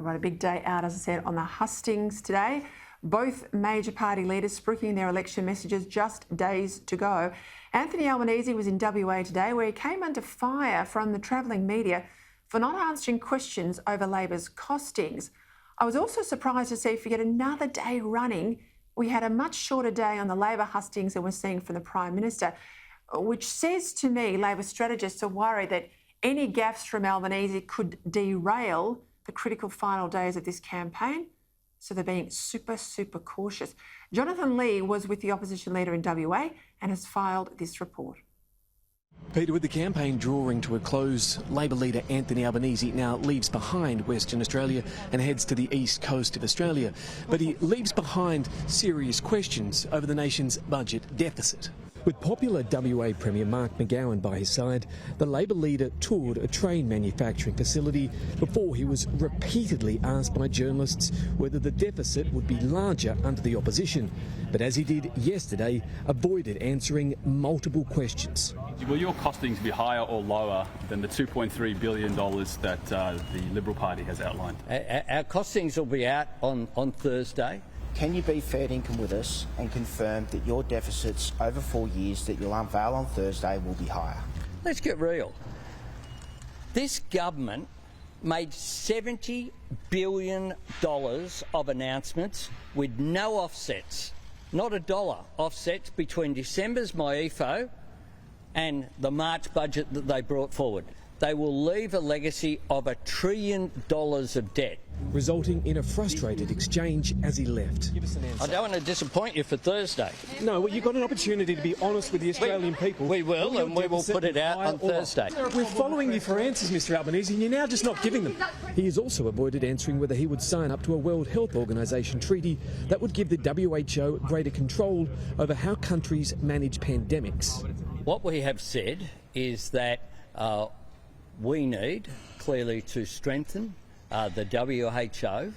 Right, a big day out, as I said, on the hustings today. Both major party leaders spruiking their election messages just days to go. Anthony Albanese was in WA today, where he came under fire from the travelling media for not answering questions over Labor's costings. I was also surprised to see for yet another day running, we had a much shorter day on the Labor hustings than we're seeing from the Prime Minister, which says to me Labor strategists are worried that any gaffes from Albanese could derail the critical final days of this campaign. So they're being super cautious. Jonathan Lee was with the opposition leader in WA and has filed this report. Peter, with the campaign drawing to a close, Labor leader Anthony Albanese now leaves behind Western Australia and heads to the east coast of Australia. But he leaves behind serious questions over the nation's budget deficit. With popular WA Premier Mark McGowan by his side, the Labor leader toured a train manufacturing facility before he was repeatedly asked by journalists whether the deficit would be larger under the opposition. But as he did yesterday, avoided answering multiple questions. Will your costings be higher or lower than the $2.3 billion that the Liberal Party has outlined? Our costings will be out on Thursday. Can you be fair income with us and confirm that your deficits over 4 years that you'll unveil on Thursday will be higher? Let's get real. This government made $70 billion of announcements with no offsets, not a dollar offsets between December's MyEFO and the March budget that they brought forward. They will leave a legacy of $1 trillion of debt, resulting in a frustrated exchange as he left. Give us an answer. I don't want to disappoint you for Thursday. No, well, you've got an opportunity to be honest with the Australian people. We will, and we will put it out on Thursday. We're following you for answers, Mr Albanese, and you're now just not giving them. He has also avoided answering whether he would sign up to a World Health Organization treaty that would give the WHO greater control over how countries manage pandemics. What we have said is that we need, clearly, to strengthen the WHO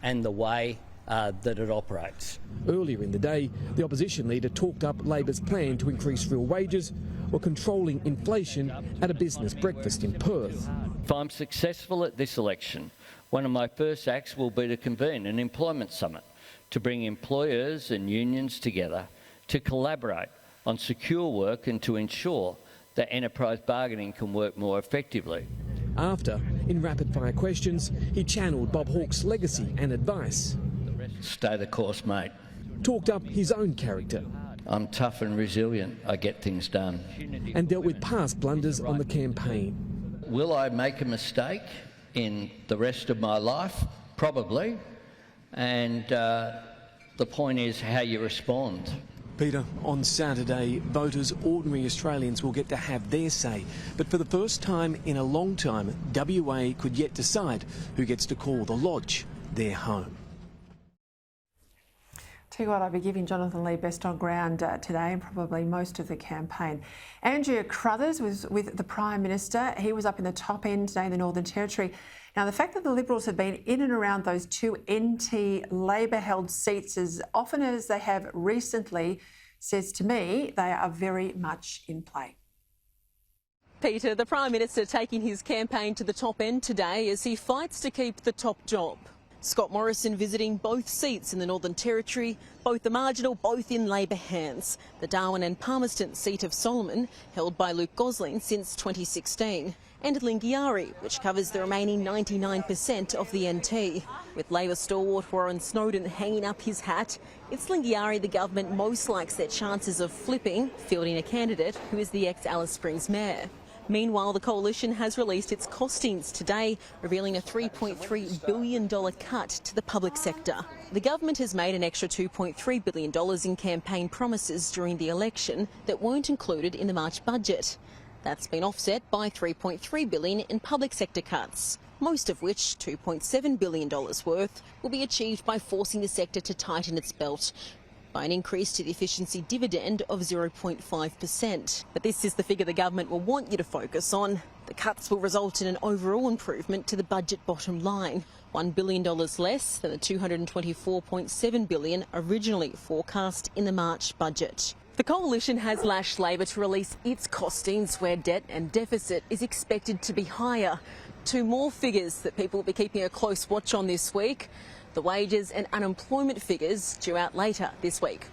and the way that it operates. Earlier in the day, the opposition leader talked up Labor's plan to increase real wages or controlling inflation at a business breakfast in Perth. If I'm successful at this election, one of my first acts will be to convene an employment summit to bring employers and unions together to collaborate on secure work and to ensure that enterprise bargaining can work more effectively. After, in rapid-fire questions, he channeled Bob Hawke's legacy and advice. Stay the course, mate. Talked up his own character. I'm tough and resilient. I get things done. And dealt with past blunders on the campaign. Will I make a mistake in the rest of my life? Probably. And the point is how you respond. Peter, on Saturday, voters, ordinary Australians, will get to have their say. But for the first time in a long time, WA could yet decide who gets to call the Lodge their home. Tell you what, I'll be giving Jonathan Lee best on ground today and probably most of the campaign. Andrea Crothers was with the Prime Minister. He was up in the top end today in the Northern Territory. Now, the fact that the Liberals have been in and around those two NT Labor-held seats as often as they have recently says to me they are very much in play. Peter, the Prime Minister taking his campaign to the top end today as he fights to keep the top job. Scott Morrison visiting both seats in the Northern Territory, both the marginal, both in Labor hands. The Darwin and Palmerston seat of Solomon, held by Luke Gosling since 2016. And Lingiari, which covers the remaining 99% of the NT. With Labor stalwart Warren Snowden hanging up his hat, it's Lingiari the government most likes their chances of flipping, fielding a candidate who is the ex-Alice Springs mayor. Meanwhile, the coalition has released its costings today, revealing a $3.3 billion cut to the public sector. The government has made an extra $2.3 billion in campaign promises during the election that weren't included in the March budget. That's been offset by $3.3 billion in public sector cuts, most of which, $2.7 billion worth, will be achieved by forcing the sector to tighten its belt by an increase to the efficiency dividend of 0.5%. But this is the figure the government will want you to focus on. The cuts will result in an overall improvement to the budget bottom line, $1 billion less than the $224.7 billion originally forecast in the March budget. The coalition has lashed Labor to release its costings, where debt and deficit is expected to be higher. Two more figures that people will be keeping a close watch on this week: the wages and unemployment figures due out later this week.